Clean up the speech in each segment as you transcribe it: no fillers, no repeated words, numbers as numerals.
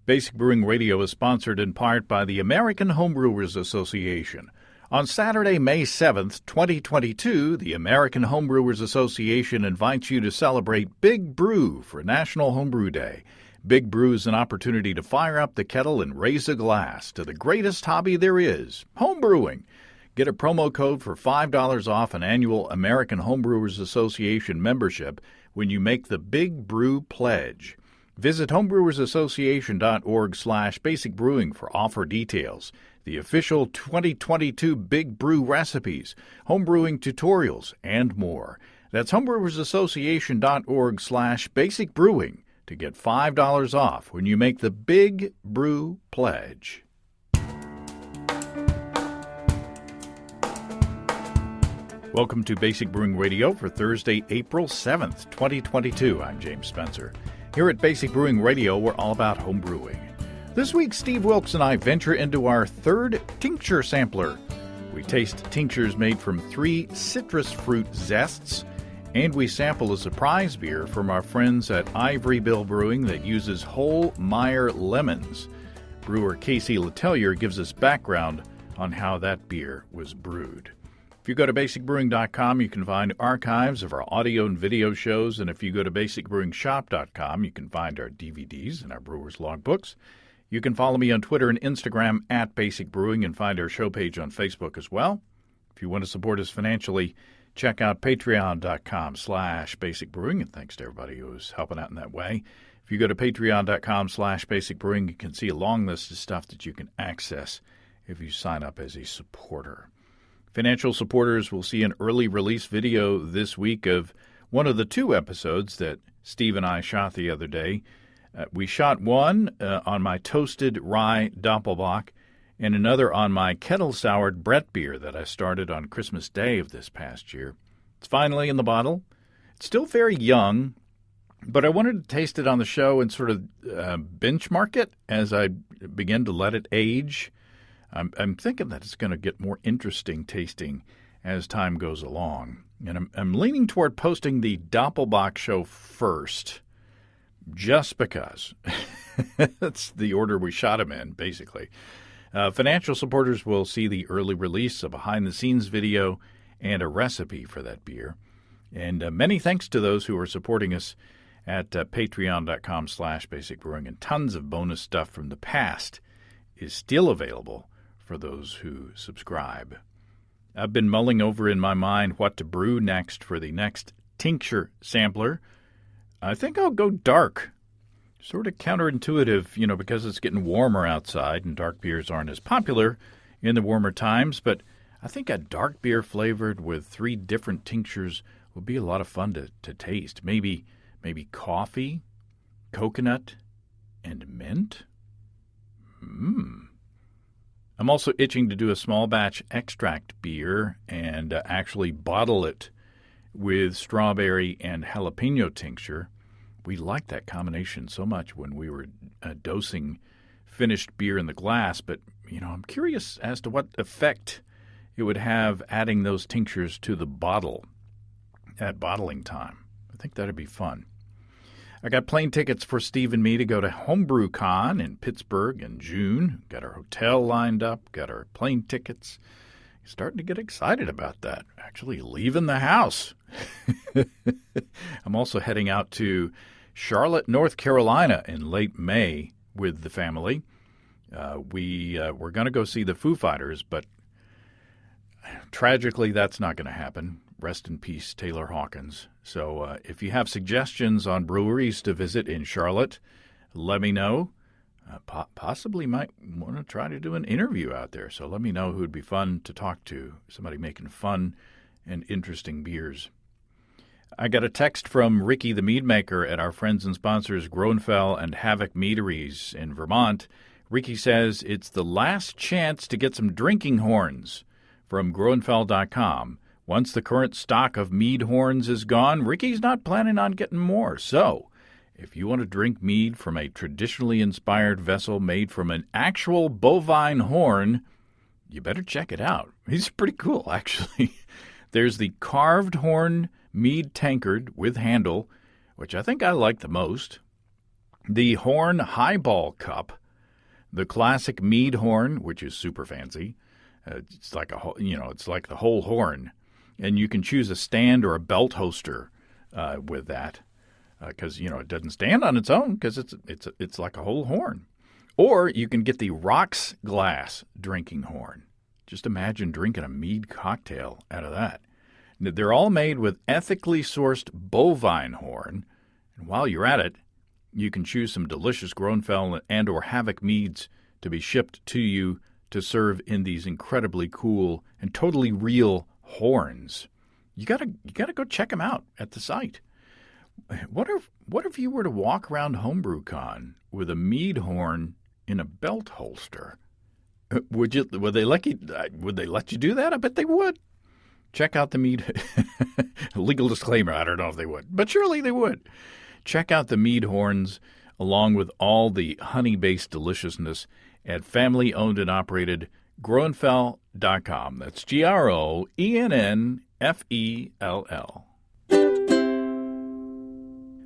Basic Brewing Radio is sponsored in part by the American Homebrewers Association. On Saturday, May 7th, 2022, the American Homebrewers Association invites you to celebrate Big Brew for National Homebrew Day. Big Brew is an opportunity to fire up the kettle and raise a glass to the greatest hobby there is, homebrewing. Get a promo code for $5 off an annual American Homebrewers Association membership when you make the Big Brew Pledge. Visit homebrewersassociation.org/basic brewing for offer details, the official 2022 Big Brew recipes, homebrewing tutorials, and more. That's homebrewersassociation.org/basic brewing to get $5 off when you make the Big Brew Pledge. Welcome to Basic Brewing Radio for Thursday, April 7th, 2022. I'm James Spencer. Here at Basic Brewing Radio, we're all about home brewing. This week, Steve Wilkes and I venture into our third tincture sampler. We taste tinctures made from 3 citrus fruit zests, and we sample a surprise beer from our friends at Ivory Brewing that uses whole Meyer lemons. Brewer Casey Letellier gives us background on how that beer was brewed. If you go to basicbrewing.com, you can find archives of our audio and video shows, and if you go to basicbrewingshop.com, you can find our DVDs and our Brewers Logbooks. You can follow me on Twitter and Instagram at Basic Brewing and find our show page on Facebook as well. If you want to support us financially, check out patreon.com/basicbrewing, and thanks to everybody who's helping out in that way. If you go to patreon.com/basicbrewing, you can see a long list of stuff that you can access if you sign up as a supporter. Financial supporters will see an early release video this week of one of the 2 episodes that Steve and I shot the other day. We shot one on my toasted rye Doppelbock and another on my kettle-soured Brett beer that I started on Christmas Day of this past year. It's finally in the bottle. It's still very young, but I wanted to taste it on the show and sort of benchmark it as I begin to let it age. I'm thinking that it's going to get more interesting tasting as time goes along. And I'm leaning toward posting the Doppelbock show first, just because. That's the order we shot him in, basically. Financial supporters will see the early release, a behind-the-scenes video, and a recipe for that beer. And many thanks to those who are supporting us at patreon.com/basicbrewing, and tons of bonus stuff from the past is still available for those who subscribe. I've been mulling over in my mind what to brew next for the next tincture sampler. I think I'll go dark. Sort of counterintuitive, because it's getting warmer outside and dark beers aren't as popular in the warmer times, but I think a dark beer flavored with 3 different tinctures would be a lot of fun to taste. Maybe coffee, coconut, and mint? I'm also itching to do a small batch extract beer and actually bottle it with strawberry and jalapeno tincture. We liked that combination so much when we were dosing finished beer in the glass, but I'm curious as to what effect it would have adding those tinctures to the bottle at bottling time. I think that'd be fun. I got plane tickets for Steve and me to go to HomebrewCon in Pittsburgh in June. Got our hotel lined up, got our plane tickets. Starting to get excited about that, actually leaving the house. I'm also heading out to Charlotte, North Carolina in late May with the family. We're going to go see the Foo Fighters, but tragically that's not going to happen. Rest in peace, Taylor Hawkins. So if you have suggestions on breweries to visit in Charlotte, let me know. Possibly might want to try to do an interview out there. So let me know who would be fun to talk to, somebody making fun and interesting beers. I got a text from Ricky the Mead Maker at our friends and sponsors Groenfell and Havoc Meaderies in Vermont. Ricky says it's the last chance to get some drinking horns from Groenfell.com. Once the current stock of mead horns is gone, Ricky's not planning on getting more. So, if you want to drink mead from a traditionally inspired vessel made from an actual bovine horn, you better check it out. It's pretty cool, actually. There's the carved horn mead tankard with handle, which I think I like the most. the Horn Highball Cup, the classic mead horn, which is super fancy. It's like it's like the whole horn, and you can choose a stand or a belt holster with that, because it doesn't stand on its own because it's like a whole horn. Or you can get the Rocks Glass drinking horn. Just imagine drinking a mead cocktail out of that. They're all made with ethically sourced bovine horn, and while you're at it, you can choose some delicious Groenfell and or Havoc meads to be shipped to you to serve in these incredibly cool and totally real horns. You gotta go check them out at the site. What if you were to walk around HomebrewCon with a mead horn in a belt holster? Would they let you do that? I bet they would. Check out the mead. Legal disclaimer, I don't know if they would, but surely they would. Check out the mead horns along with all the honey-based deliciousness at family-owned and operated Groenfell.com. That's GROENNFELL.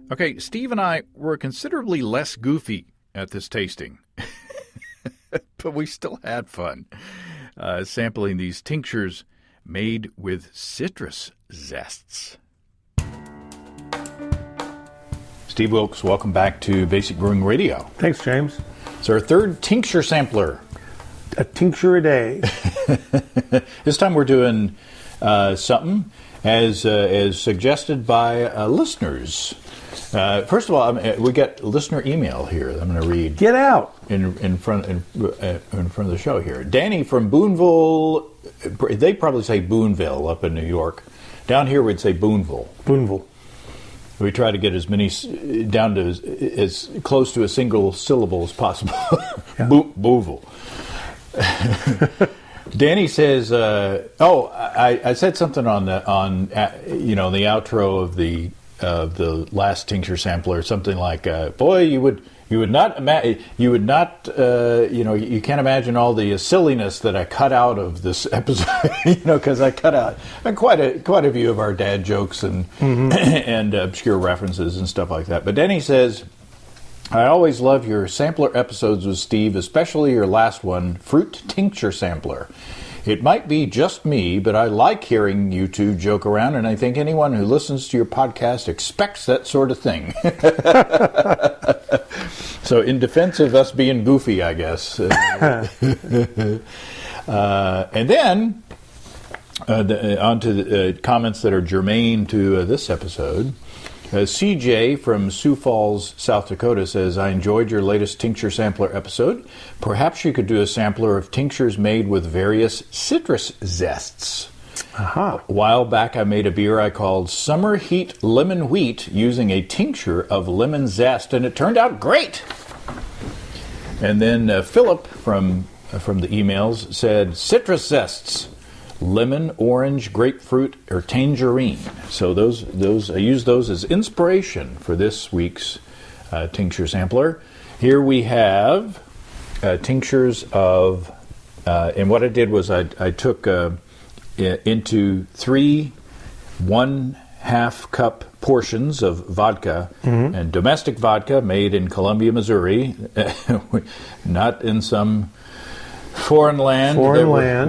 Okay, Steve and I were considerably less goofy at this tasting, but we still had fun sampling these tinctures made with citrus zests. Steve Wilkes, welcome back to Basic Brewing Radio. Thanks, James. It's our third tincture sampler. A tincture a day. This time we're doing something as suggested by listeners. First of all, we got listener email here that I'm going to read. Get out in front of the show here. Danny from Boonville. They probably say Boonville up in New York. Down here we'd say Boonville. Boonville. We try to get as many down to as close to a single syllable as possible. Yeah. Boonville. Danny says, I said something on the outro of the last tincture sampler, something like, boy, you can't imagine all the silliness that I cut out of this episode, because I cut out quite a few of our dad jokes and and obscure references and stuff like that. But Denny says, I always love your sampler episodes with Steve, especially your last one, Fruit Tincture Sampler. It might be just me, but I like hearing you two joke around, and I think anyone who listens to your podcast expects that sort of thing. So in defense of us being goofy, I guess. And then on to the comments that are germane to this episode. CJ from Sioux Falls, South Dakota says, I enjoyed your latest tincture sampler episode. Perhaps you could do a sampler of tinctures made with various citrus zests. A while back I made a beer I called Summer Heat Lemon Wheat using a tincture of lemon zest, and it turned out great. And then Philip from the emails said, citrus zests. Lemon, orange, grapefruit, or tangerine. So those I use those as inspiration for this week's tincture sampler. Here we have tinctures of, and what I did was I took into 3 1/2 cup portions of vodka, and domestic vodka made in Columbia, Missouri, not in some foreign land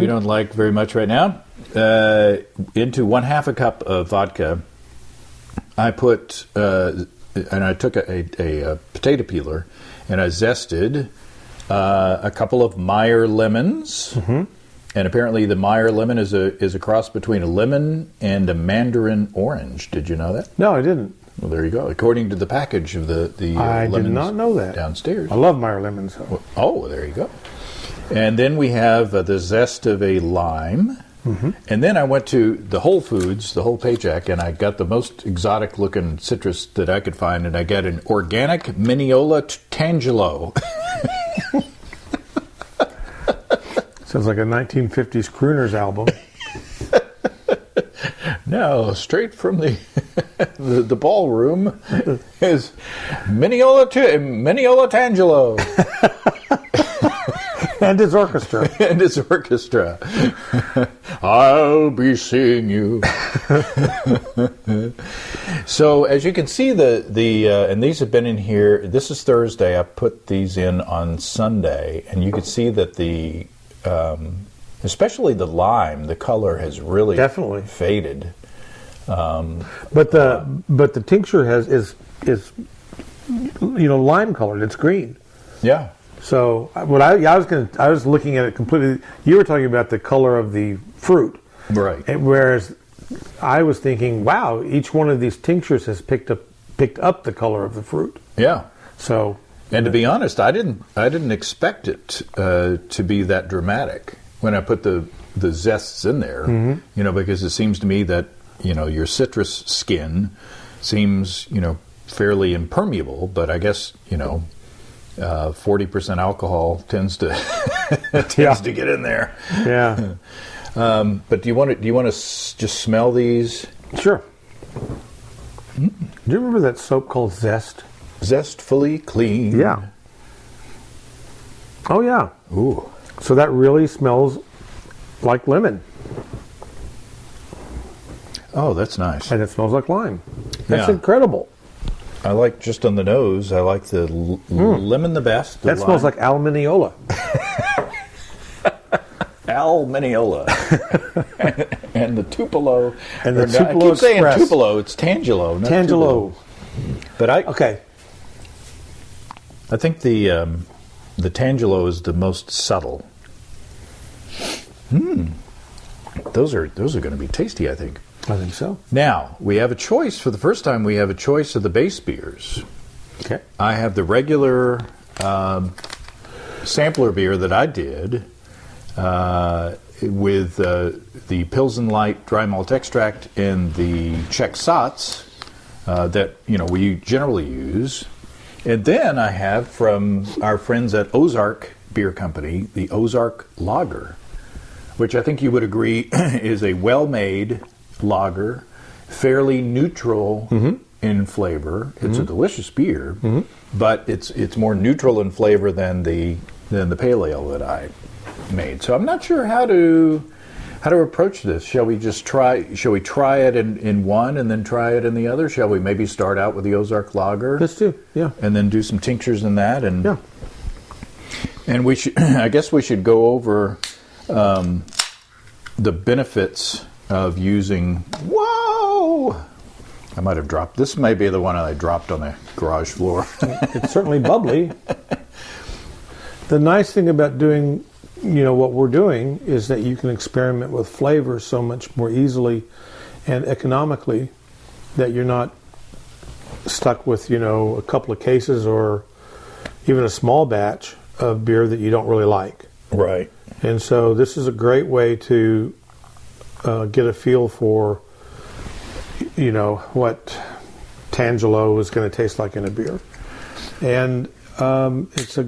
we don't like very much right now. Into 1/2 cup of vodka, I put and I took a potato peeler and I zested a couple of Meyer lemons, and apparently the Meyer lemon is a cross between a lemon and a mandarin orange. Did you know that? No, I didn't. Well, there you go. According to the package of the I lemons did not know that downstairs. I love Meyer lemons. So. Oh, there you go. And then we have the zest of a lime. And then I went to the Whole Foods, the whole paycheck, and I got the most exotic-looking citrus that I could find, and I got an organic Minneola tangelo. Sounds like a 1950s crooners album. No, straight from the ballroom is Minneola tangelo. And his orchestra. And his orchestra. I'll be seeing you. So as you can see, and these have been in here. This is Thursday. I put these in on Sunday, and you can see that especially the lime, the color has really definitely faded. But the tincture is lime colored. It's green. Yeah. So I was looking at it completely. You were talking about the color of the fruit, right? Whereas I was thinking, wow, each one of these tinctures has picked up the color of the fruit. Yeah. So, and to be honest, I didn't expect it to be that dramatic when I put the zests in there. Mm-hmm. Because it seems to me that your citrus skin seems fairly impermeable, but I guess 40% alcohol tends to to get in there. Yeah. But do you want to just smell these? Sure. Do you remember that soap called Zest? Zestfully clean. Yeah. Oh yeah. Ooh. So that really smells like lemon. Oh, that's nice. And it smells like lime. That's incredible. I like, just on the nose, I like the lemon the best. That smells like Minneola. Minneola. And the Tupelo. And the Tupelo I keep saying Express. Tupelo, it's Tangelo. Not Tangelo. Tupelo. But I think the Tangelo is the most subtle. Those are going to be tasty, I think. I think so. Now, we have a choice. For the first time, we have a choice of the base beers. Okay. I have the regular sampler beer that I did with the Pilsen Light dry malt extract and the Czech Sats that we generally use. And then I have from our friends at Ozark Beer Company the Ozark Lager, which I think you would agree is a well-made lager, fairly neutral in flavor. It's a delicious beer, but it's more neutral in flavor than the pale ale that I made. So I'm not sure how to approach this. Shall we try it in one and then try it in the other? Shall we maybe start out with the Ozark Lager? Let's do, yeah. And then do some tinctures in that, and yeah. And we should I guess we should go over the benefits of using. Whoa! I might have dropped. This may be the one I dropped on the garage floor. It's certainly bubbly. The nice thing about doing, what we're doing is that you can experiment with flavors so much more easily and economically that you're not stuck with, a couple of cases or even a small batch of beer that you don't really like. Right. And so this is a great way to get a feel for, what Tangelo is going to taste like in a beer. And it's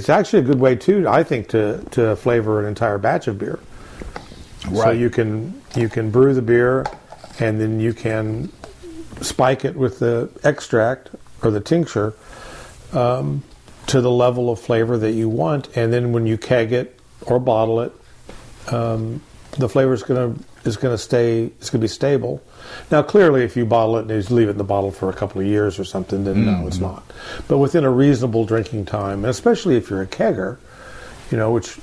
actually a good way too, I think, to flavor an entire batch of beer. Right. So you can brew the beer, and then you can spike it with the extract or the tincture to the level of flavor that you want, and then when you keg it or bottle it, the flavor is going to be stable. Now, clearly, if you bottle it and you leave it in the bottle for a couple of years or something, then no, it's not. But within a reasonable drinking time, and especially if you're a kegger, which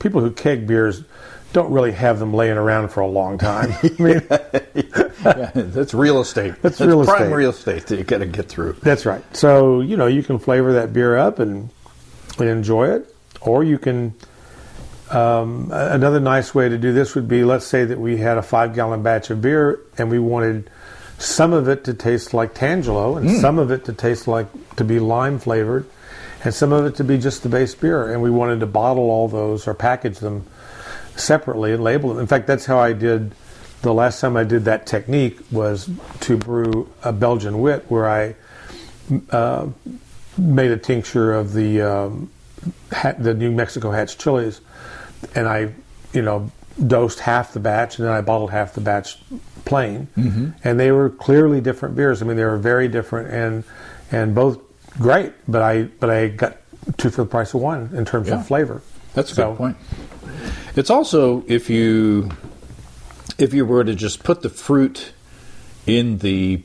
people who keg beers don't really have them laying around for a long time. I mean, yeah, that's real estate. That's real estate. Prime real estate that you got to get through. That's right. So you can flavor that beer up and enjoy it, or you can. Another nice way to do this would be, let's say that we had a 5-gallon batch of beer and we wanted some of it to taste like Tangelo and some of it to be lime flavored and some of it to be just the base beer, and we wanted to bottle all those or package them separately and label them. In fact, that's how I did the last time I did that technique, was to brew a Belgian wit, where I made a tincture of the New Mexico Hatch chilies, and I, dosed half the batch, and then I bottled half the batch plain, and they were clearly different beers. I mean, they were very different and both great. But I got two for the price of one in terms of flavor. That's a good point. It's also, if you were to just put the fruit in the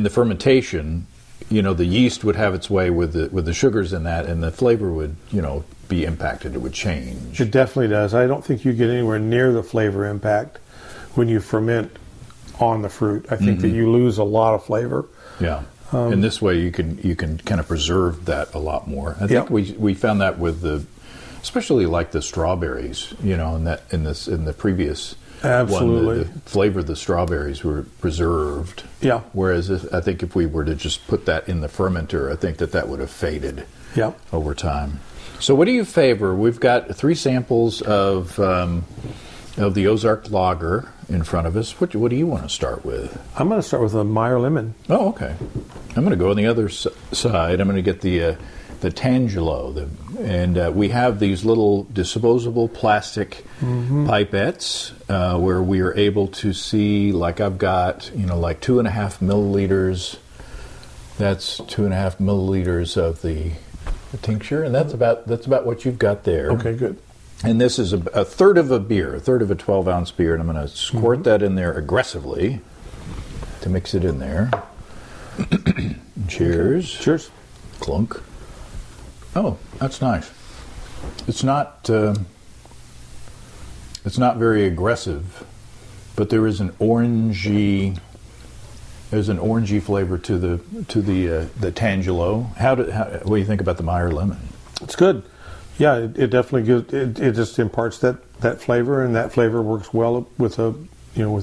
fermentation, the yeast would have its way with the sugars in that, and the flavor would, be impacted. It would change. It definitely does. I don't think you get anywhere near the flavor impact when you ferment on the fruit. I think that you lose a lot of flavor. Yeah. In this way, you can kind of preserve that a lot more. I think we found that with especially like the strawberries, in the previous Absolutely. one, the flavor of the strawberries were preserved. Yeah. Whereas I think if we were to just put that in the fermenter, I think that would have faded over time. So what do you favor? We've got 3 samples of the Ozark Lager in front of us. What do you want to start with? I'm going to start with a Meyer Lemon. Oh, okay. I'm going to go on the other side. I'm going to get the tangelo, and we have these little disposable plastic pipettes where we are able to see, like I've got, like 2.5 milliliters. That's 2.5 milliliters of the tincture, and that's about what you've got there. Okay, good. And this is a third of a beer, a third of a 12-ounce beer, and I'm going to squirt that in there aggressively to mix it in there. Cheers. Okay. Cheers. Clunk. Oh, that's nice. It's not very aggressive, but there is an orangey. There's an orangey flavor to the tangelo. What do you think about the Meyer Lemon? It's good. Yeah, it definitely gives. It just imparts that flavor, and that flavor works well with a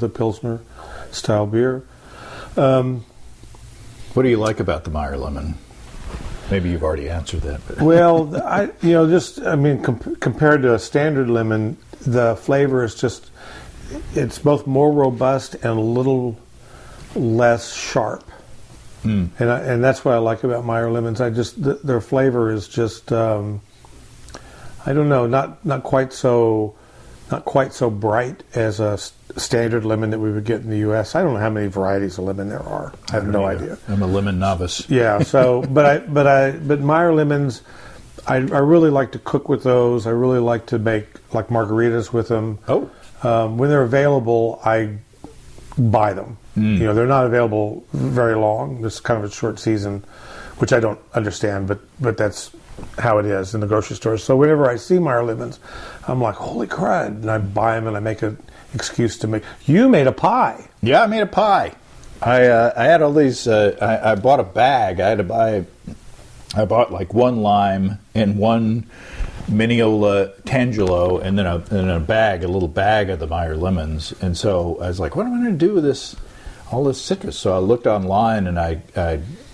Pilsner style beer. What do you like about the Meyer Lemon? Maybe you've already answered that. But. Well, compared to a standard lemon, the flavor is it's both more robust and a little less sharp. And that's what I like about Meyer lemons. Their flavor is just I don't know, not quite so bright as a standard lemon that we would get in the U.S. I don't know how many varieties of lemon there are. I have no idea. I'm a lemon novice. Yeah. So, but Meyer lemons, I really like to cook with those. I really like to make like margaritas with them. Oh. When they're available, I buy them. They're not available very long. It's kind of a short season, which I don't understand, but that's how it is in the grocery store. So whenever I see Meyer lemons, I'm like, holy crud, and I buy them and I make an excuse to make. You made a pie. Yeah, I made a pie. I had all these. I bought a bag. I bought like 1 lime and 1 Minneola tangelo, and then a little bag of the Meyer lemons. And so I was like, what am I going to do with all this citrus? So I looked online, and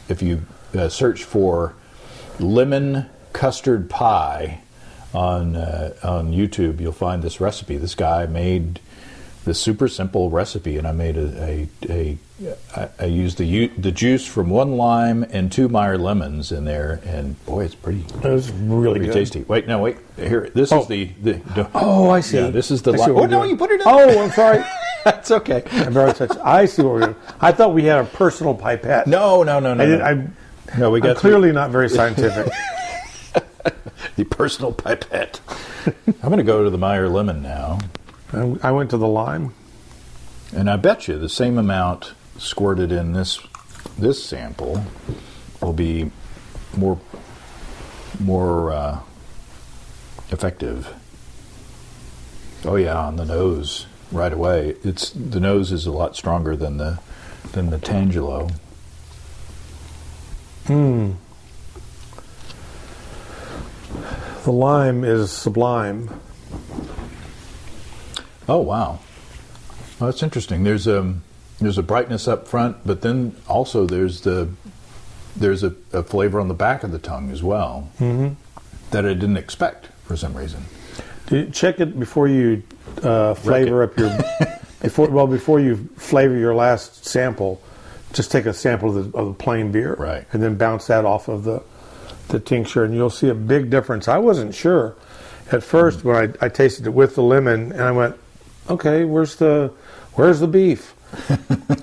if you search for lemon custard pie on YouTube, you'll find this recipe. This guy made this super simple recipe, and I made I used the juice from 1 lime and 2 Meyer lemons in there, and boy, it's It's really good. Tasty. Wait, here. This is the. Oh, I see. Yeah, this is the lime. Oh no, you put it in. Oh, I'm sorry. That's okay. I see what we're doing. I thought we had a personal pipette. No. No, we got I'm clearly not very scientific. The personal pipette. I'm going to go to the Meyer lemon now. I went to the lime. And I bet you the same amount squirted in this sample will be more effective. Oh yeah, on the nose right away. The nose is a lot stronger than the tangelo. The lime is sublime. Oh wow, well, that's interesting. There's a brightness up front, but then also there's a flavor on the back of the tongue as well that I didn't expect for some reason. Check it before you flavor up your before you flavor your last sample. Just take a sample of the plain beer, right, and then bounce that off of the tincture, and you'll see a big difference. I wasn't sure at first when I tasted it with the lemon, and I went, okay, where's the beef?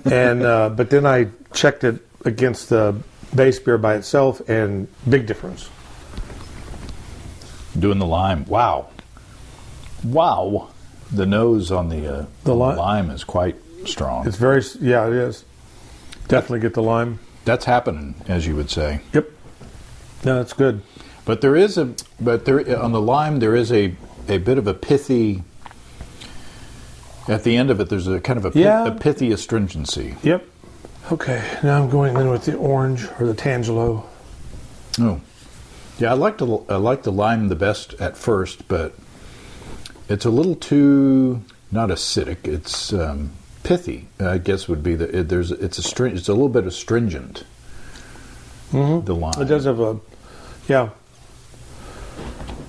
And but then I checked it against the base beer by itself, and big difference. Doing the lime. Wow. The nose on the lime is quite strong. It's very, yeah, it is. Definitely get the lime. That's happening, as you would say. Yep. No, that's good. But on the lime there is a bit of a pithy. At the end of it, there's a kind of a pithy astringency. Yep. Okay, now I'm going in with the orange or the tangelo. Oh, yeah. I like the lime the best at first, but it's a little too not acidic. It's pithy. I guess would be it's a little bit astringent. Mm-hmm. The lime. It does have yeah.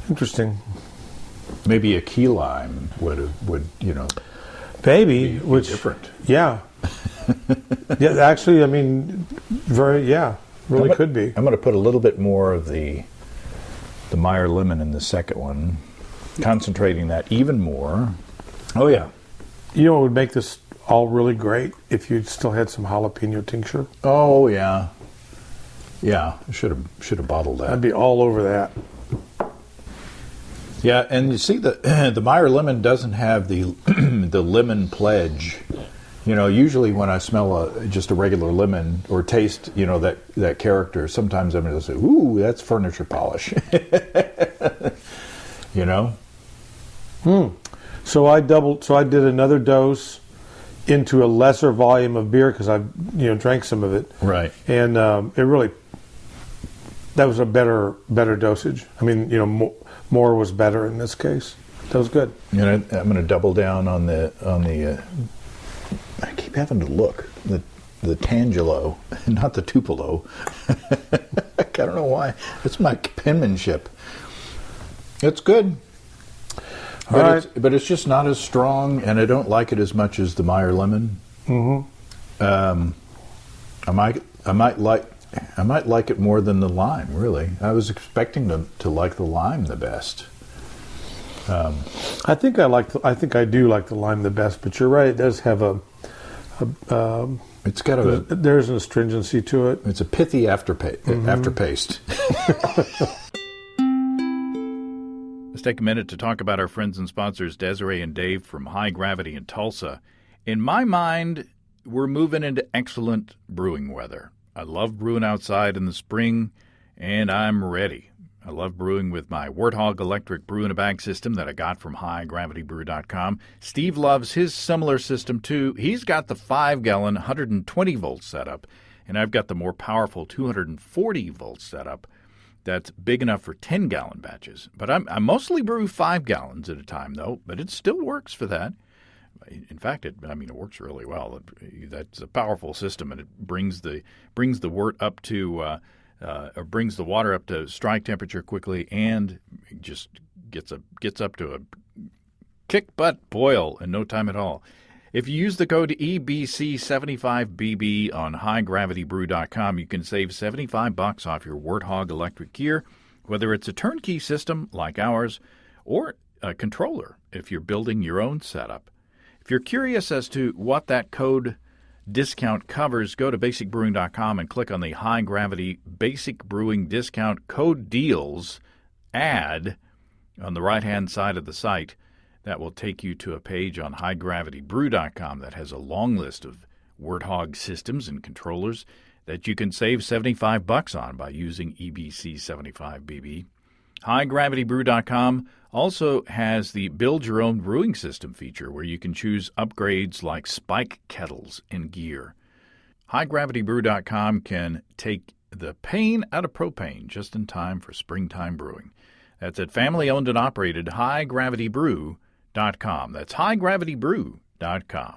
Interesting. Maybe a key lime would Maybe, be different. Yeah. Yeah, actually, I mean, really could be. I'm going to put a little bit more of the Meyer lemon in the second one, concentrating that even more. Oh, yeah. You know what would make this all really great if you still had some jalapeno tincture? Oh, yeah. Yeah, should have bottled that. I'd be all over that. Yeah, and you see the Meyer lemon doesn't have the the lemon pledge. Usually when I smell just a regular lemon or taste, that character, sometimes I'm going to say, "Ooh, that's furniture polish." So I did another dose into a lesser volume of beer because I drank some of it. Right. And that was a better dosage. I mean, more was better in this case. That was good. I'm going to double down on the. I keep having to look the tangelo, not the tupelo. I don't know why. It's my penmanship. It's good, but it's just not as strong, and I don't like it as much as the Meyer lemon. Mm-hmm. I might like it more than the lime. Really, I was expecting to like the lime the best. I think I do like the lime the best, but you're right. It does have it's got there's an astringency to it. It's a pithy afterpaste. Let's take a minute to talk about our friends and sponsors, Desiree and Dave from High Gravity in Tulsa. In my mind, we're moving into excellent brewing weather. I love brewing outside in the spring, and I'm ready. I love brewing with my Warthog electric brew-in-a-bag system that I got from highgravitybrew.com. Steve loves his similar system, too. He's got the 5-gallon, 120-volt setup, and I've got the more powerful 240-volt setup that's big enough for 10-gallon batches. But I mostly brew 5 gallons at a time, though, but it still works for that. In fact, it works really well. That's a powerful system, and it brings the wort up to or brings the water up to strike temperature quickly, and just gets up to a kick butt boil in no time at all. If you use the code EBC75BB on highgravitybrew.com, you can save $75 off your Warthog electric gear, whether it's a turnkey system like ours or a controller if you're building your own setup. If you're curious as to what that code discount covers, go to basicbrewing.com and click on the High Gravity Basic Brewing Discount Code Deals ad on the right-hand side of the site. That will take you to a page on highgravitybrew.com that has a long list of Warthog systems and controllers that you can save $75 on by using EBC75BB. Highgravitybrew.com also has the Build Your Own Brewing System feature where you can choose upgrades like spike kettles and gear. Highgravitybrew.com can take the pain out of propane just in time for springtime brewing. That's at family-owned and operated highgravitybrew.com. That's highgravitybrew.com.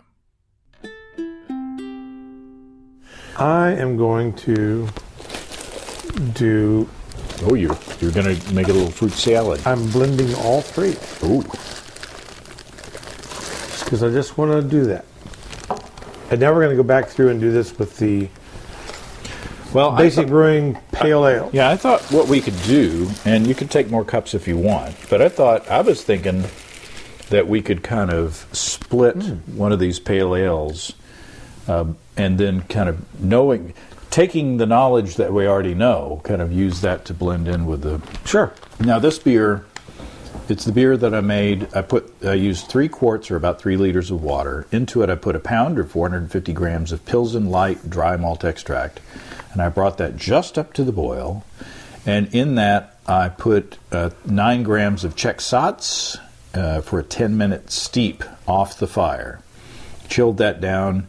I am going to do... Oh, you're going to make a little fruit salad. I'm blending all three. Ooh. Because I just want to do that. And now we're going to go back through and do this with the Basic Brewing Pale Ale. Yeah, I thought what we could do, and you could take more cups if you want, but I was thinking that we could kind of split one of these pale ales and then kind of taking the knowledge that we already know, kind of use that to blend in with the... Sure. Now, this beer, It's the beer that I made. I used 3 quarts or about 3 liters of water. Into it I put a pound or 450 grams of Pilsen Light dry malt extract. And I brought that just up to the boil. And in that I put 9 grams of Czech Sats for a 10-minute steep off the fire. Chilled that down,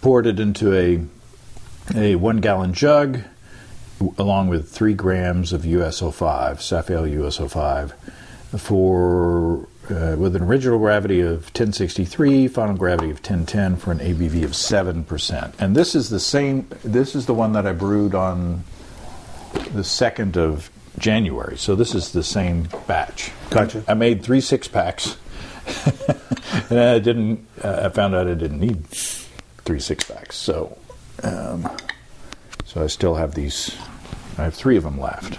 poured it into a 1-gallon jug along with 3 grams of USO5, Safale USO5, with an original gravity of 1063, final gravity of 1010 for an ABV of 7%. And this is the one that I brewed on the 2nd of January. So this is the same batch. Gotcha. I made 3 6-packs. And I found out I didn't need 3 6-packs. So I still have these. I have 3 of them left.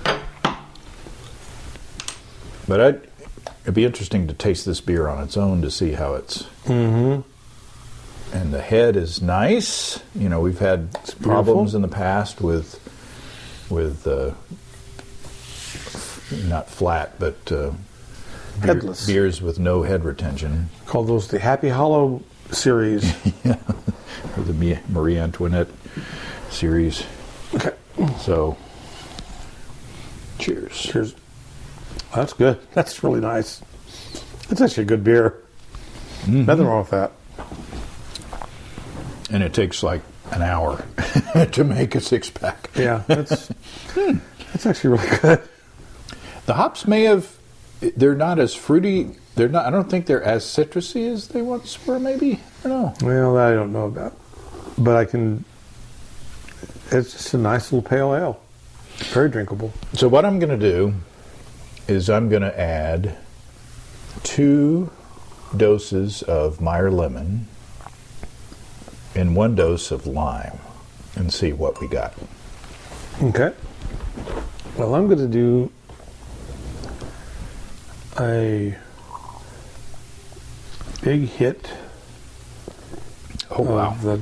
But it'd be interesting to taste this beer on its own to see how it's. Mm-hmm. And the head is nice. You know, we've had problems in the past with not flat, but headless beers with no head retention. Call those the Happy Hollow series. Yeah. Or the Marie Antoinette series. Okay. So, cheers. Cheers. That's good. That's really nice. It's actually a good beer. Mm-hmm. Nothing wrong with that. And it takes like an hour to make a 6-pack. Yeah, that's actually really good. The hops they're not as fruity. I don't think they're as citrusy as they once were, maybe. I don't know. Well, that I don't know about. But it's just a nice little pale ale. Very drinkable. So what I'm going to do is I'm going to add 2 doses of Meyer lemon and 1 dose of lime and see what we got. Okay. Well, I'm going to do a big hit of the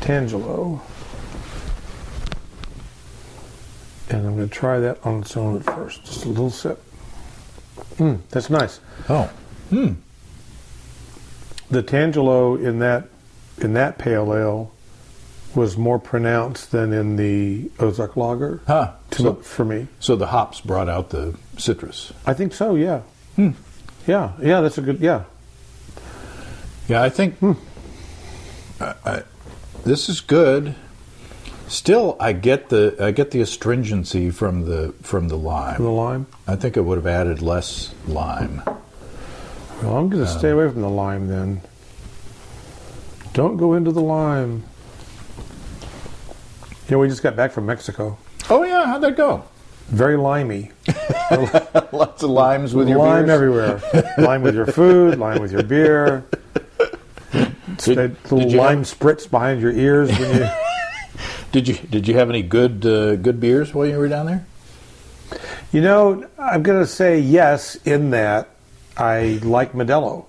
tangelo. And I'm going to try that on its own at first. Just a little sip. That's nice. Oh. The tangelo in that pale ale was more pronounced than in the Ozark Lager. Huh. For me. So the hops brought out the citrus. I think so. Yeah. Yeah. That's a good. Yeah. Yeah, I think this is good. Still, I get the astringency from the lime. From the lime? I think I would have added less lime. Well, I'm going to stay away from the lime then. Don't go into the lime. Yeah, we just got back from Mexico. Oh yeah, how'd that go? Very limey. Lots of limes with your lime beers? Everywhere. Lime with your food, lime with your beer. Little lime spritz behind your ears when you. Did you have any good beers while you were down there? You know, I'm going to say yes in that I like Modelo.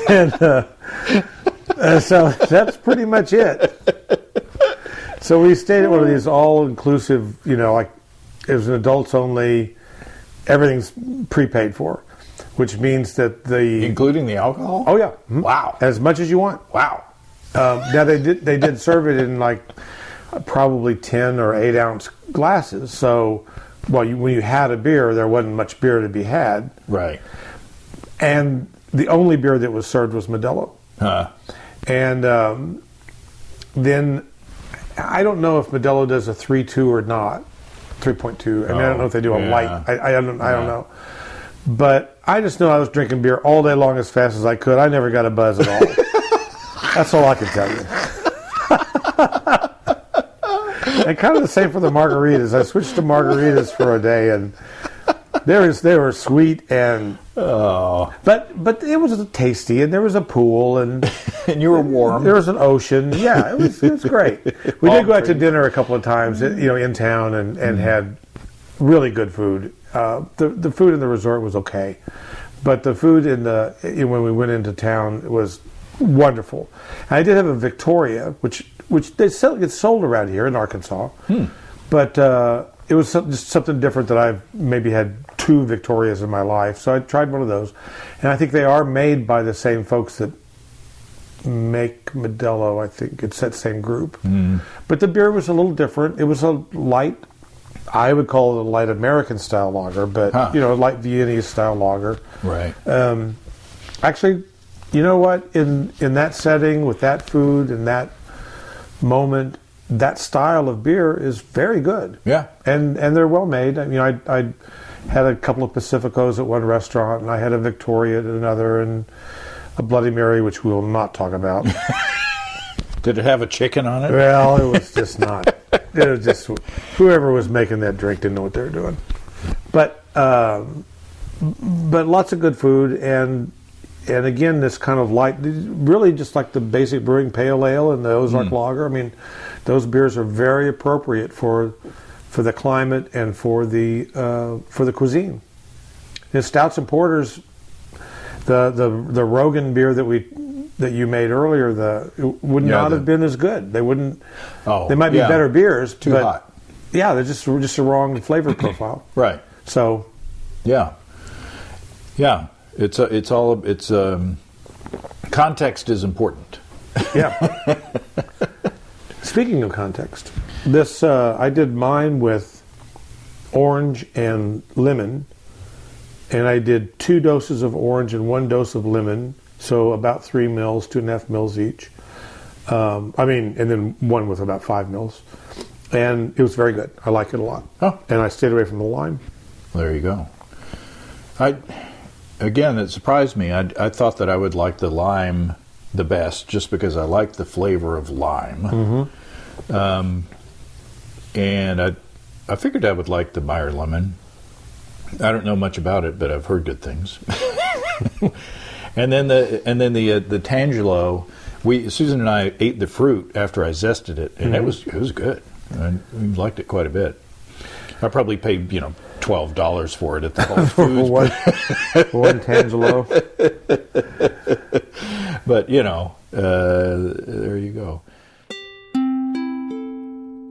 And so that's pretty much it. So we stayed at one of these all-inclusive, like it was an adults only, everything's prepaid for, which means that including the alcohol? Oh yeah. Mm-hmm. Wow. As much as you want. Wow. Now they did serve it in like probably 10 or 8 ounce glasses. So, when you had a beer, there wasn't much beer to be had. Right. And the only beer that was served was Modelo. Huh. And then I don't know if Modelo does a 3.2 or not, 3.2. I mean, I don't know if they do a light. I don't know. But I just know I was drinking beer all day long as fast as I could. I never got a buzz at all. That's all I can tell you. And kind of the same for the margaritas. I switched to margaritas for a day, and they were sweet and but it was tasty, and there was a pool, and and you were warm. There was an ocean. Yeah, it was great. We did go out to dinner a couple of times, in town, and had really good food. The food in the resort was okay, but the food when we went into town was wonderful. And I did have a Victoria, which gets sold around here in Arkansas, but it was just something different that I've maybe had 2 Victorias in my life. So I tried one of those. And I think they are made by the same folks that make Modelo. I think it's that same group. But the beer was a little different. It was a light, I would call it a light American style lager, but a light Viennese style lager. Right. Actually, you know what? In that setting, with that food, in that moment, that style of beer is very good. Yeah. And they're well made. I mean, I had a couple of Pacificos at one restaurant, and I had a Victoria at another, and a Bloody Mary, which we will not talk about. Did it have a chicken on it? Well, it was just not. It was just whoever was making that drink didn't know what they were doing. But lots of good food, and again, this kind of light, really just like the basic brewing pale ale and the Ozark Lager. I mean, those beers are very appropriate for the climate and for the cuisine. And stouts and porters, the Rogan beer that you made earlier, it would not have been as good. They wouldn't. They might be better beers. Too hot. Yeah, they're just a wrong flavor profile. Right. So. Yeah. It's context is important. Yeah. Speaking of context, this I did mine with orange and lemon, and I did 2 doses of orange and 1 dose of lemon, so about 3 mils, 2.5 mils each. And then one with about 5 mils, and it was very good. I like it a lot. Oh. And I stayed away from the lime. There you go. Again, it surprised me. I thought that I would like the lime the best just because I like the flavor of lime. And I figured I would like the Meyer lemon. I don't know much about it, but I've heard good things. and then the tangelo. Susan and I ate the fruit after I zested it, and it was good. I liked it quite a bit. I probably paid $12 for it at the Whole Foods. one tangelo. But there you go.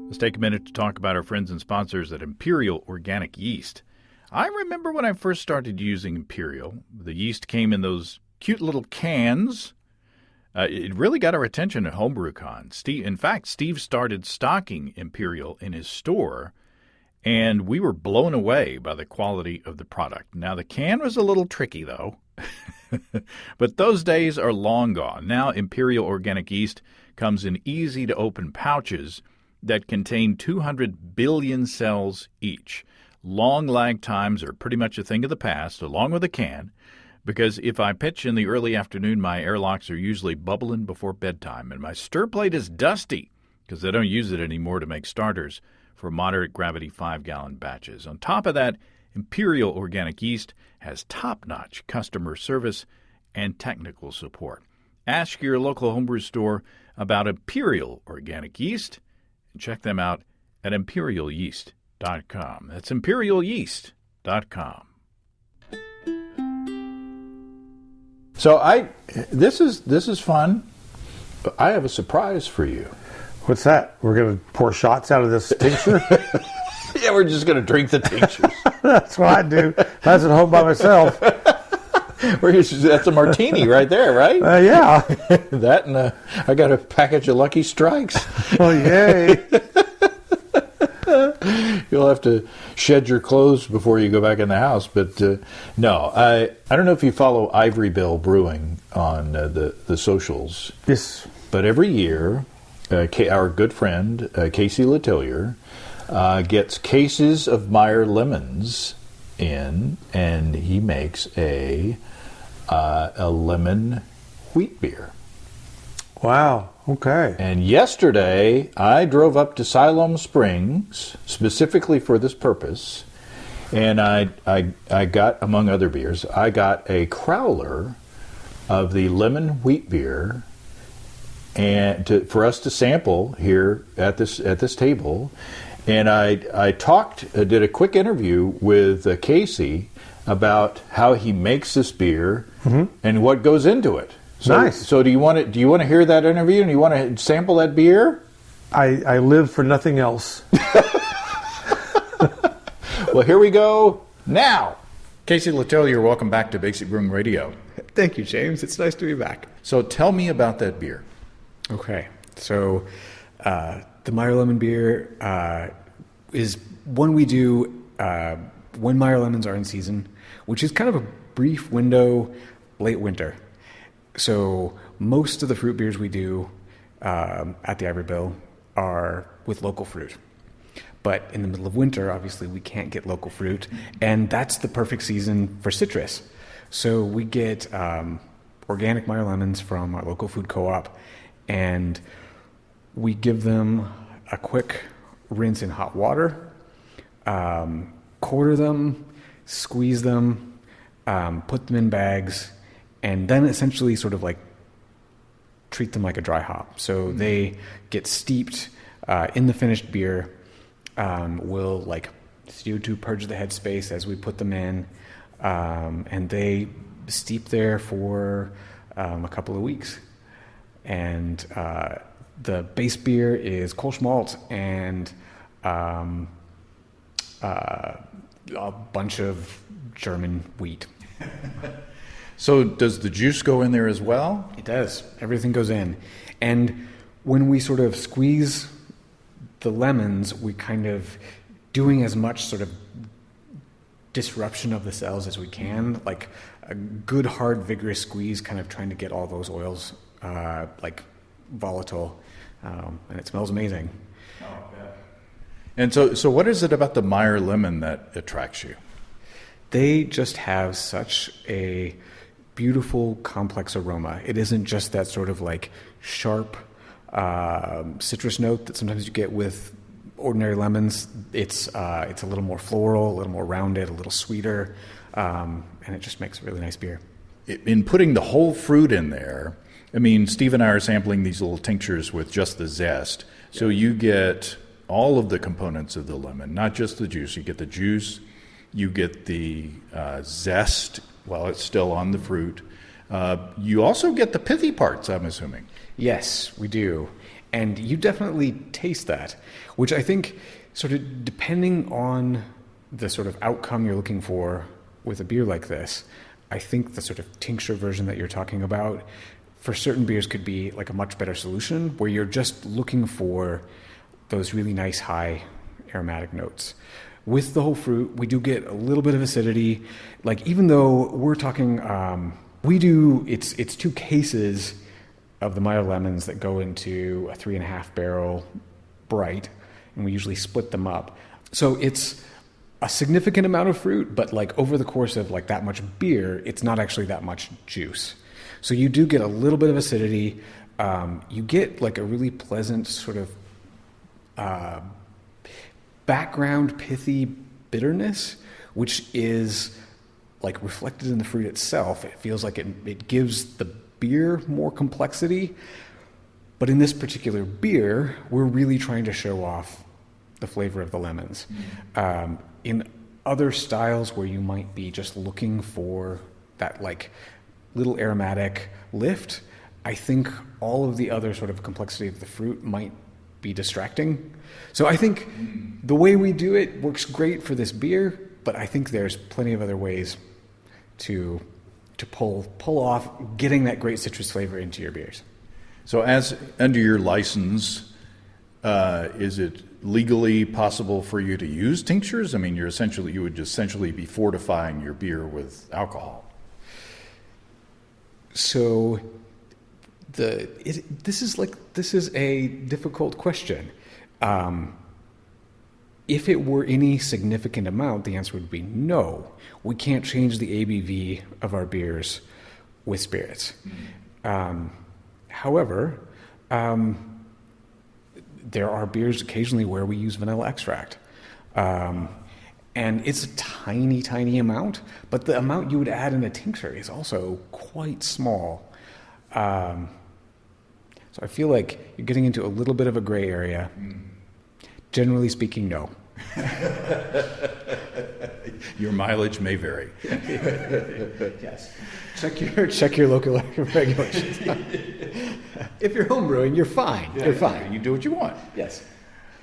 Let's take a minute to talk about our friends and sponsors at Imperial Organic Yeast. I remember when I first started using Imperial, the yeast came in those cute little cans. It really got our attention at HomebrewCon. Steve started stocking Imperial in his store, and we were blown away by the quality of the product. Now, the can was a little tricky, though. But those days are long gone. Now, Imperial Organic Yeast comes in easy-to-open pouches that contain 200 billion cells each. Long lag times are pretty much a thing of the past, along with a can, because if I pitch in the early afternoon, my airlocks are usually bubbling before bedtime, and my stir plate is dusty because I don't use it anymore to make starters for moderate gravity 5-gallon batches. On top of that, Imperial Organic Yeast has top-notch customer service and technical support. Ask your local homebrew store about Imperial Organic Yeast and check them out at imperialyeast.com. That's imperialyeast.com. So this is fun. I have a surprise for you. What's that? We're going to pour shots out of this tincture? Yeah, we're just going to drink the tinctures. That's what I do. I was at home by myself. That's a martini right there, right? Yeah. That and I got a package of Lucky Strikes. Oh, yay. You'll have to shed your clothes before you go back in the house. But no, I don't know if you follow Ivory Brewing on the socials. Yes. But every year, our good friend, Casey Letellier, gets cases of Meyer lemons in, and he makes a lemon wheat beer. Wow. Okay. And yesterday, I drove up to Siloam Springs specifically for this purpose, and I got, among other beers, I got a crowler of the lemon wheat beer, and for us to sample here at this table. And I did a quick interview with Casey about how he makes this beer and what goes into it. So, nice. So do you want to hear that interview and you want to sample that beer? I live for nothing else. Well, here we go now. Casey Letellier, welcome back to Basic Brewing Radio. Thank you, James. It's nice to be back. So tell me about that beer. Okay. So the Meyer Lemon beer is one we do when Meyer lemons are in season, which is kind of a brief window, late winter. So most of the fruit beers we do at the Ivory Bill are with local fruit. But in the middle of winter, obviously, we can't get local fruit, and that's the perfect season for citrus. So we get organic Meyer lemons from our local food co-op, and we give them a quick rinse in hot water, quarter them, squeeze them, put them in bags, and then essentially sort of like treat them like a dry hop. So they get steeped in the finished beer. We'll like CO2 purge the headspace as we put them in, and they steep there for a couple of weeks. And the base beer is Kolsch malt and a bunch of German wheat. So does the juice go in there as well? It does. Everything goes in. And when we sort of squeeze the lemons, we kind of doing as much sort of disruption of the cells as we can, like a good, hard, vigorous squeeze, kind of trying to get all those oils like volatile, and it smells amazing. Oh, yeah. And so what is it about the Meyer lemon that attracts you? They just have such a beautiful, complex aroma. It isn't just that sort of like sharp citrus note that sometimes you get with ordinary lemons. It's a little more floral, a little more rounded, a little sweeter, and it just makes a really nice beer. In putting the whole fruit in there, I mean, Steve and I are sampling these little tinctures with just the zest. So you get all of the components of the lemon, not just the juice. You get the juice, you get the zest while it's still on the fruit. You also get the pithy parts, I'm assuming. Yes, we do. And you definitely taste that, which I think sort of depending on the sort of outcome you're looking for with a beer like this, I think the sort of tincture version that you're talking about for certain beers could be like a much better solution where you're just looking for those really nice high aromatic notes. With the whole fruit, we do get a little bit of acidity. Like even though we're talking, it's 2 cases of the Meyer lemons that go into a 3.5 barrel bright, and we usually split them up. So it's a significant amount of fruit, but like over the course of like that much beer, it's not actually that much juice. So you do get a little bit of acidity. You get like a really pleasant sort of background pithy bitterness, which is like reflected in the fruit itself. It feels like it gives the beer more complexity. But in this particular beer, we're really trying to show off the flavor of the lemons. In other styles where you might be just looking for that like little aromatic lift, I think all of the other sort of complexity of the fruit might be distracting. So I think the way we do it works great for this beer, but I think there's plenty of other ways to pull off getting that great citrus flavor into your beers. So as under your license, is it legally possible for you to use tinctures? I mean, you would essentially be fortifying your beer with alcohol. So this is a difficult question. If it were any significant amount, the answer would be no. We can't change the ABV of our beers with spirits. However, there are beers occasionally where we use vanilla extract. And it's a tiny, tiny amount, but the amount you would add in a tincture is also quite small. So I feel like you're getting into a little bit of a gray area. Generally speaking, no. Your mileage may vary. Yes. Check your local regulations. If you're homebrewing, you're fine. Yeah, you're fine. You do what you want. Yes.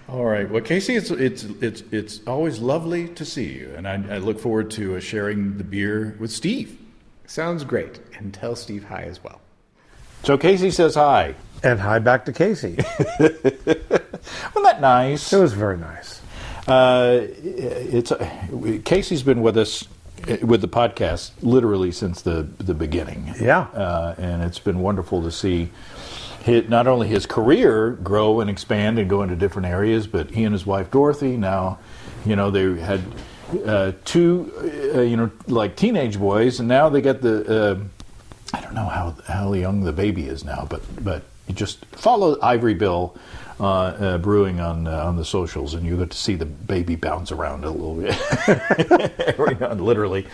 All right. Well, Casey, it's always lovely to see you, and I look forward to sharing the beer with Steve. Sounds great. And tell Steve hi as well. So Casey says hi. And hi back to Casey. Wasn't that nice? It was very nice. Casey's been with us with the podcast literally since the beginning. Yeah. And it's been wonderful to see not only his career grow and expand and go into different areas, but he and his wife Dorothy now, they had two, like teenage boys, and now they got the. I don't know how young the baby is now, but you just follow Ivory Bill Brewing on the socials, and you get to see the baby bounce around a little bit, literally.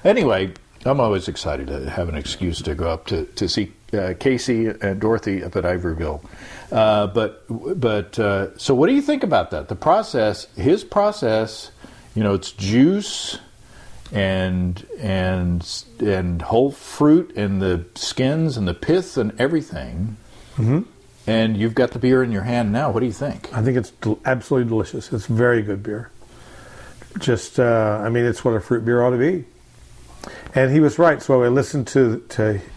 Anyway, I'm always excited to have an excuse to go up to see Casey and Dorothy up at Ivoryville. So what do you think about that? The process, his process, it's juice and whole fruit and the skins and the pith and everything. Mm-hmm. And you've got the beer in your hand now. What do you think? I think it's absolutely delicious. It's very good beer. Just, it's what a fruit beer ought to be. And he was right. So I listened to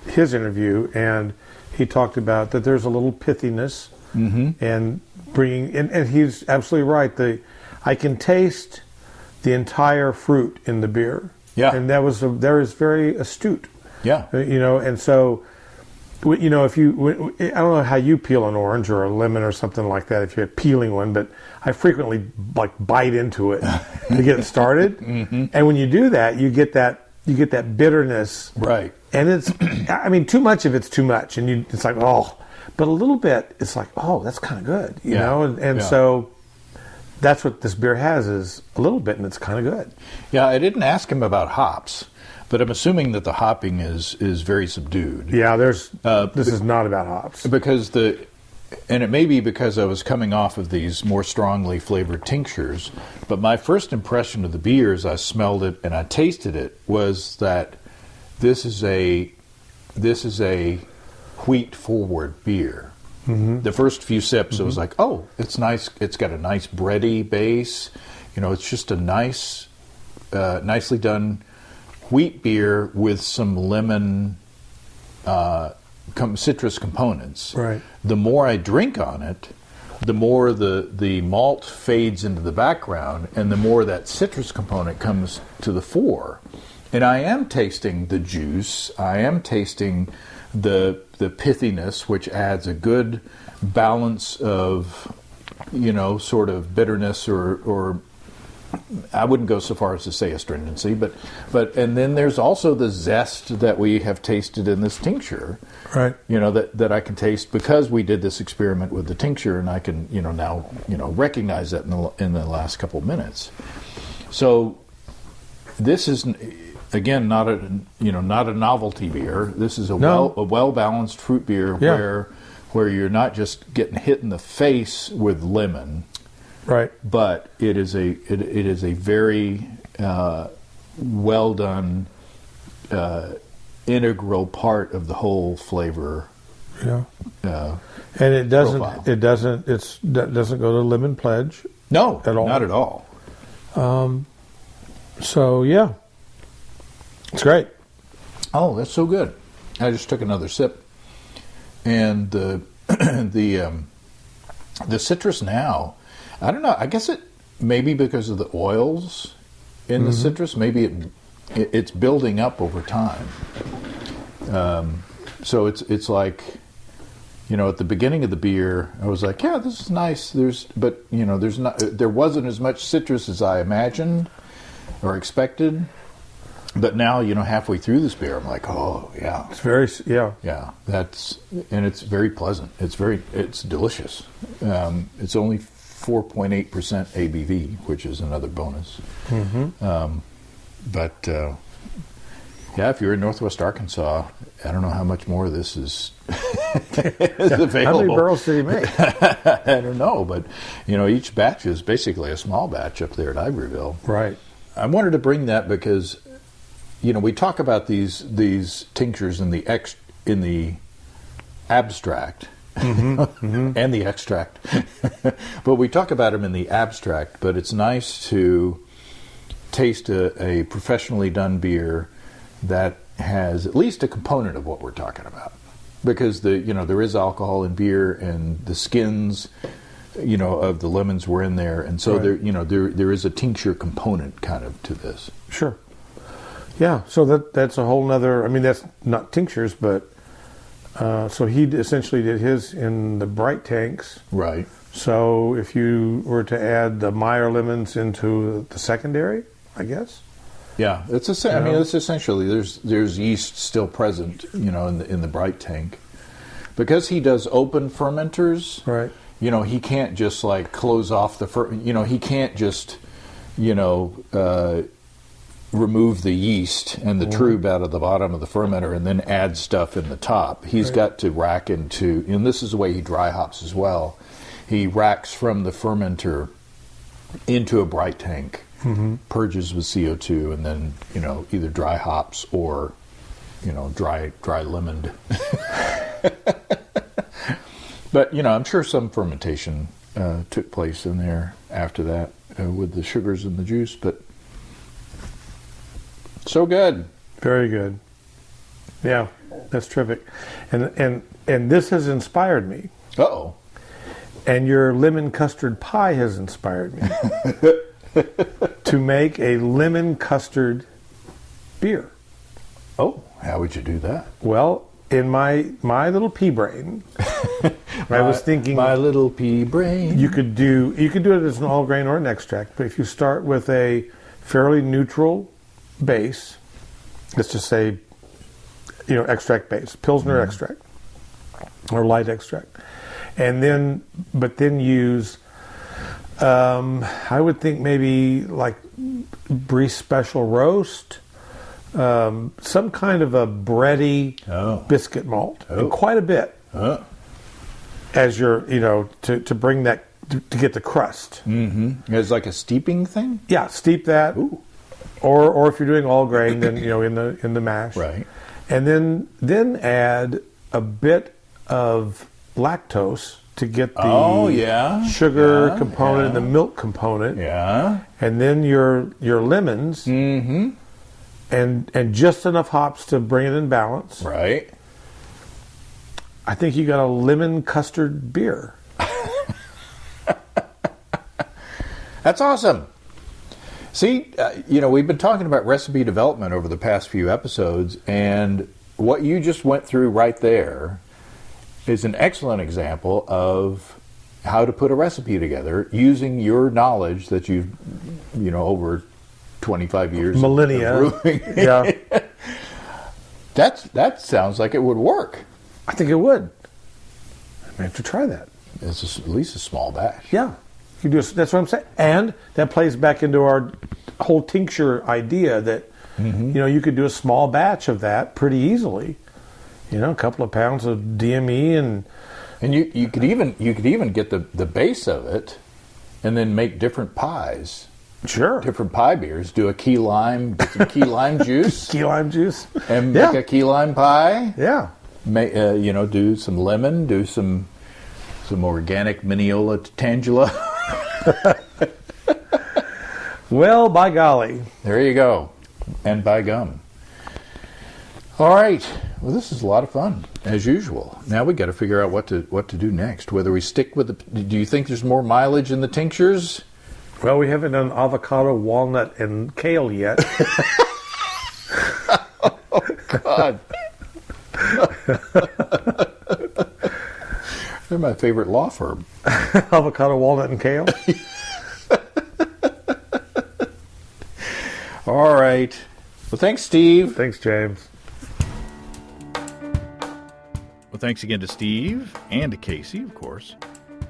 his interview, and he talked about that there's a little pithiness, and and he's absolutely right. I can taste the entire fruit in the beer. Yeah. And that is very astute. Yeah. And so, if you, I don't know how you peel an orange or a lemon or something like that, if you're peeling one, but I frequently bite into it to get it started. Mm-hmm. And when you do that, you get that bitterness. Right. And it's, too much of it's too much. And it's like, oh, but a little bit, it's like, oh, that's kind of good, you know? And so that's what this beer has, is a little bit, and it's kind of good. Yeah, I didn't ask him about hops, but I'm assuming that the hopping is very subdued. Yeah, this is not about hops. And it may be because I was coming off of these more strongly flavored tinctures, but my first impression of the beer as I smelled it and I tasted it was that this is a wheat forward beer. Mm-hmm. The first few sips, it was like, oh, it's nice. It's got a nice bready base. It's just a nice, nicely done wheat beer with some lemon, citrus components. Right. The more I drink on it, the more the malt fades into the background, and the more that citrus component comes to the fore. And I am tasting the juice. I am tasting the pithiness, which adds a good balance of, sort of bitterness or I wouldn't go so far as to say astringency, but and then there's also the zest that we have tasted in this tincture, right? That I can taste because we did this experiment with the tincture, and I can now recognize that in the last couple of minutes. So this is again not a novelty beer. This is a well balanced fruit beer where you're not just getting hit in the face with lemon. Right, but it is a very well done integral part of the whole flavor. Yeah, and it doesn't go to lemon pledge. No, at all. Not at all. So yeah, it's great. Oh, that's so good. I just took another sip, and the citrus now. I don't know. I guess it maybe because of the oils in the citrus. Maybe it's building up over time. So it's like, at the beginning of the beer, I was like, yeah, this is nice. There wasn't as much citrus as I imagined or expected. But now, halfway through this beer, I'm like, oh yeah, it's very yeah. It's very pleasant. It's delicious. It's only 4.8% ABV, which is another bonus. Mm-hmm. If you're in Northwest Arkansas, I don't know how much more of this is available. How many barrels did he make? I don't know, but each batch is basically a small batch up there at Ivoryville. Right. I wanted to bring that because we talk about these tinctures in the abstract, and the extract. But we talk about them in the abstract, but it's nice to taste a professionally done beer that has at least a component of what we're talking about. Because there is alcohol in beer, and the skins, of the lemons were in there, and so there is a tincture component kind of to this. Sure. Yeah. So that's a whole nother. I mean, that's not tinctures, but so he essentially did his in the bright tanks. Right. So if you were to add the Meyer lemons into the secondary, I guess. Yeah, it's essentially there's yeast still present, in the bright tank, because he does open fermenters. Right. He can't just like close off the he can't just remove the yeast and the trub out of the bottom of the fermenter and then add stuff in the top. He's got to rack into, and this is the way he dry hops as well. He racks from the fermenter into a bright tank. Purges with CO2, and then either dry hops or dry lemoned. But I'm sure some fermentation took place in there after that with the sugars and the juice. But so good, very good. Yeah, that's terrific, and this has inspired me. Uh-oh. And your lemon custard pie has inspired me. To make a lemon custard beer. Oh, how would you do that? Well, in my little pea brain, I was thinking my little pea brain. You could do it as an all grain or an extract, but if you start with a fairly neutral base, let's just say extract base, Pilsner extract or light extract, and then use I would think maybe like Brie Special Roast, some kind of a bready biscuit malt, and quite a bit as you're, to bring that, to get the crust. Mm-hmm. It's like a steeping thing? Yeah, steep that. Ooh. Or if you're doing all grain, then, in the mash. Right. And then add a bit of lactose to get the sugar component and the milk component. Yeah. And then your lemons. Mm-hmm. And just enough hops to bring it in balance. Right. I think you got a lemon custard beer. That's awesome. See, we've been talking about recipe development over the past few episodes, and what you just went through right there is an excellent example of how to put a recipe together using your knowledge that you've, over 25 years millennia of brewing. Yeah. That sounds like it would work. I think it would. I may have to try that. It's at least a small batch. Yeah. You do. That's what I'm saying. And that plays back into our whole tincture idea that, you could do a small batch of that pretty easily. A couple of pounds of DME and you could even get the base of it and then make different pies. Sure. Different pie beers. Do a key lime, get some key lime juice. Key lime juice. And make a key lime pie. Yeah. Do some lemon, do some organic Minneola tangelo. Well, by golly. There you go. And by gum. All right. Well, this is a lot of fun, as usual. Now we got to figure out what to do next. Whether we stick with do you think there's more mileage in the tinctures? Well, we haven't done avocado, walnut, and kale yet. Oh, God. They're my favorite law firm. Avocado, walnut, and kale? All right. Well, thanks, Steve. Thanks, James. Well, thanks again to Steve and to Casey, of course.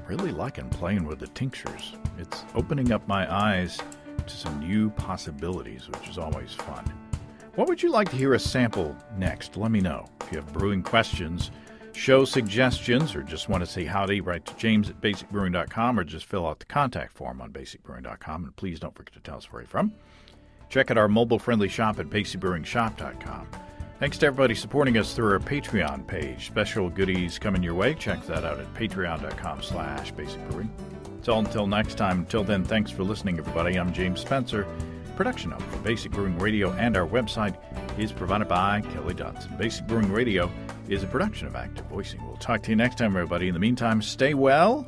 Really liking playing with the tinctures. It's opening up my eyes to some new possibilities, which is always fun. What would you like to hear a sample next? Let me know. If you have brewing questions, show suggestions, or just want to say howdy, write to james@basicbrewing.com or just fill out the contact form on basicbrewing.com. And please don't forget to tell us where you're from. Check out our mobile-friendly shop at basicbrewingshop.com. Thanks to everybody supporting us through our Patreon page. Special goodies coming your way. Check that out at patreon.com/basicbrewing. It's all until next time. Until then, thanks for listening, everybody. I'm James Spencer. Production help for Basic Brewing Radio and our website is provided by Kelly Dodson. Basic Brewing Radio is a production of Active Voicing. We'll talk to you next time, everybody. In the meantime, stay well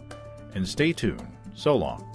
and stay tuned. So long.